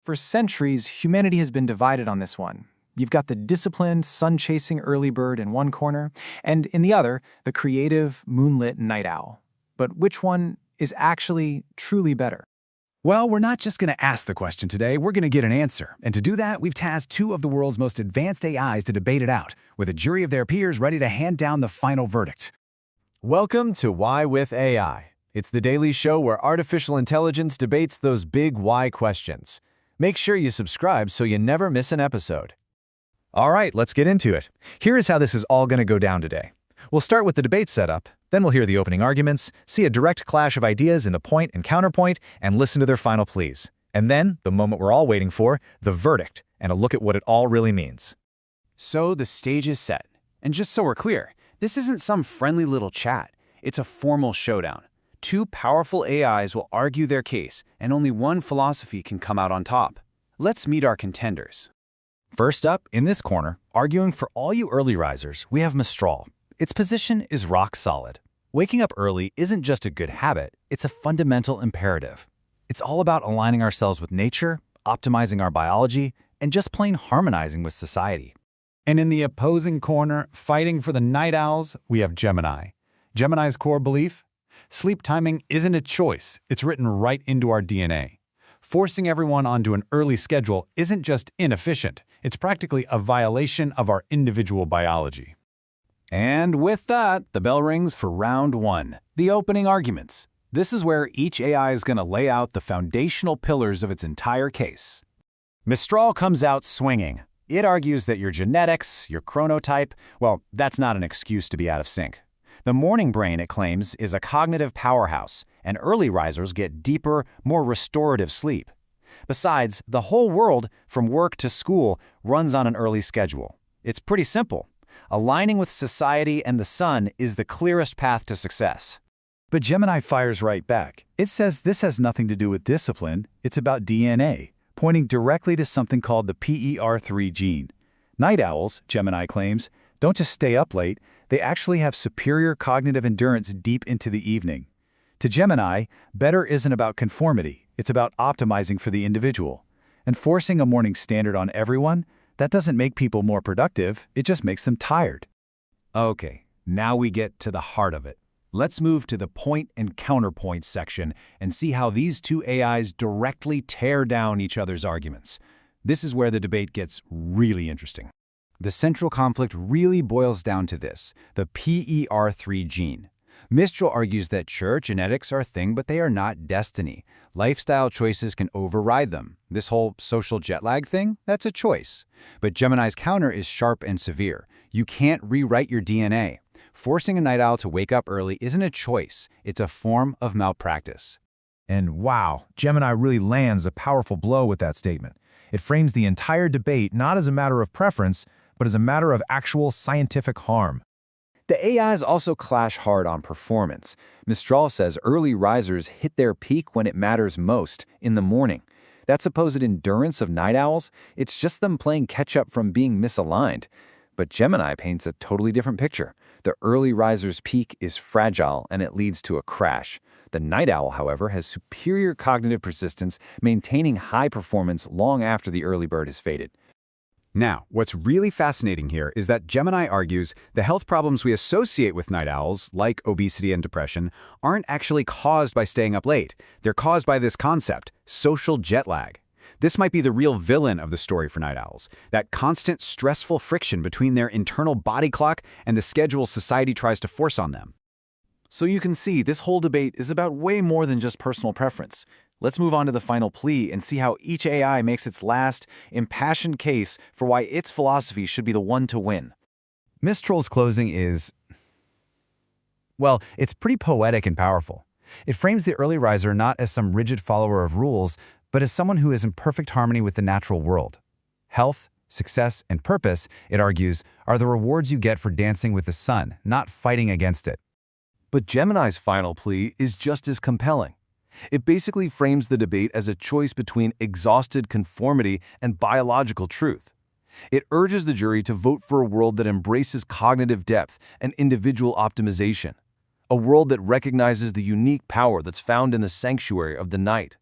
For centuries, humanity has been divided on this one. You've got the disciplined, sun-chasing early bird in one corner, and in the other, the creative, moonlit night owl. But which one is actually truly better? Well, we're not just going to ask the question today, we're going to get an answer. And to do that, we've tasked two of the world's most advanced AIs to debate it out, with a jury of their peers ready to hand down the final verdict. Welcome to Why with AI. It's the daily show where artificial intelligence debates those big why questions. Make sure you subscribe so you never miss an episode. All right, let's get into it. Here is how this is all going to go down today. We'll start with the debate setup, then we'll hear the opening arguments, see a direct clash of ideas in the point and counterpoint, and listen to their final pleas. And then, the moment we're all waiting for, the verdict, and a look at what it all really means. So the stage is set. And just so we're clear, this isn't some friendly little chat. It's a formal showdown. Two powerful AIs will argue their case, and only one philosophy can come out on top. Let's meet our contenders. First up, in this corner, arguing for all you early risers, we have Mistral. Its position is rock solid. Waking up early isn't just a good habit, it's a fundamental imperative. It's all about aligning ourselves with nature, optimizing our biology, and just plain harmonizing with society. And in the opposing corner, fighting for the night owls, we have Gemini. Gemini's core belief? Sleep timing isn't a choice, it's written right into our DNA. Forcing everyone onto an early schedule isn't just inefficient, it's practically a violation of our individual biology. And with that, the bell rings for round one, the opening arguments. This is where each AI is going to lay out the foundational pillars of its entire case. Mistral comes out swinging. It argues that your genetics, your chronotype, well, that's not an excuse to be out of sync. The morning brain, it claims, is a cognitive powerhouse, and early risers get deeper, more restorative sleep. Besides, the whole world, from work to school, runs on an early schedule. It's pretty simple. Aligning with society and the sun is the clearest path to success. But Gemini fires right back. It says this has nothing to do with discipline, it's about DNA, pointing directly to something called the PER3 gene. Night owls, Gemini claims, don't just stay up late, they actually have superior cognitive endurance deep into the evening. To Gemini, better isn't about conformity, it's about optimizing for the individual. And forcing a morning standard on everyone, that doesn't make people more productive, it just makes them tired. Okay, now we get to the heart of it. Let's move to the point and counterpoint section and see how these two AIs directly tear down each other's arguments. This is where the debate gets really interesting. The central conflict really boils down to this, the PER3 gene. Mistral argues that sure, genetics are a thing, but they are not destiny. Lifestyle choices can override them. This whole social jet lag thing, that's a choice. But Gemini's counter is sharp and severe. You can't rewrite your DNA. Forcing a night owl to wake up early isn't a choice. It's a form of malpractice. And wow, Gemini really lands a powerful blow with that statement. It frames the entire debate not as a matter of preference, but as a matter of actual scientific harm. The AIs also clash hard on performance. Mistral says early risers hit their peak when it matters most, in the morning. That supposed endurance of night owls, it's just them playing catch-up from being misaligned. But Gemini paints a totally different picture. The early riser's peak is fragile and it leads to a crash. The night owl, however, has superior cognitive persistence, maintaining high performance long after the early bird has faded. Now, what's really fascinating here is that Gemini argues the health problems we associate with night owls, like obesity and depression, aren't actually caused by staying up late. They're caused by this concept, social jet lag. This might be the real villain of the story for night owls, that constant stressful friction between their internal body clock and the schedule society tries to force on them. So you can see, this whole debate is about way more than just personal preference. Let's move on to the final plea and see how each AI makes its last, impassioned case for why its philosophy should be the one to win. Mistral's closing is, well, it's pretty poetic and powerful. It frames the early riser not as some rigid follower of rules, but as someone who is in perfect harmony with the natural world. Health, success, and purpose, it argues, are the rewards you get for dancing with the sun, not fighting against it. But Gemini's final plea is just as compelling. It basically frames the debate as a choice between exhausted conformity and biological truth. It urges the jury to vote for a world that embraces cognitive depth and individual optimization, a world that recognizes the unique power that's found in the sanctuary of the night.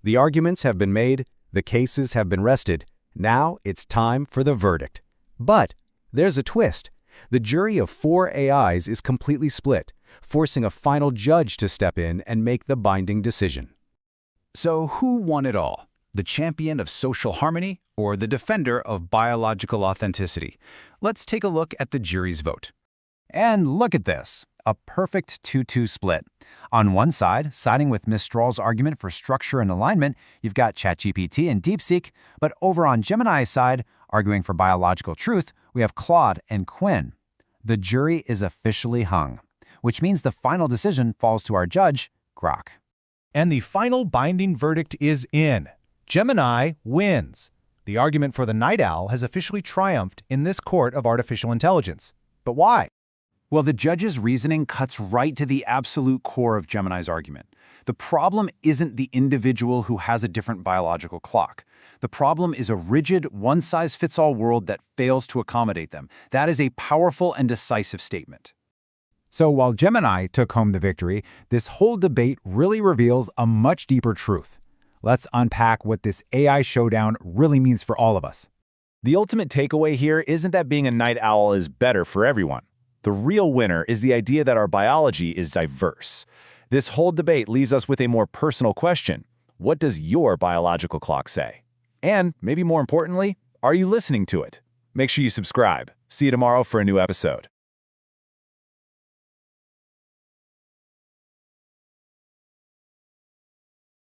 The arguments have been made, The cases have been rested. Now it's time for the verdict. But there's a twist. The jury of 4 AIs is completely split, forcing a final judge to step in and make the binding decision. So who won it all? The champion of social harmony or the defender of biological authenticity? Let's take a look at the jury's vote. And look at this, a perfect 2-2 split. On one side, siding with Mistral's argument for structure and alignment, you've got ChatGPT and DeepSeek, but over on Gemini's side, arguing for biological truth, we have Claude and Quinn. The jury is officially hung, which means the final decision falls to our judge, Grok. And the final binding verdict is in. Gemini wins. The argument for the night owl has officially triumphed in this court of artificial intelligence. But why? Well, the judge's reasoning cuts right to the absolute core of Gemini's argument. The problem isn't the individual who has a different biological clock. The problem is a rigid, one-size-fits-all world that fails to accommodate them. That is a powerful and decisive statement. So while Gemini took home the victory, this whole debate really reveals a much deeper truth. Let's unpack what this AI showdown really means for all of us. The ultimate takeaway here isn't that being a night owl is better for everyone. The real winner is the idea that our biology is diverse. This whole debate leaves us with a more personal question. What does your biological clock say? And, maybe more importantly, are you listening to it? Make sure you subscribe. See you tomorrow for a new episode.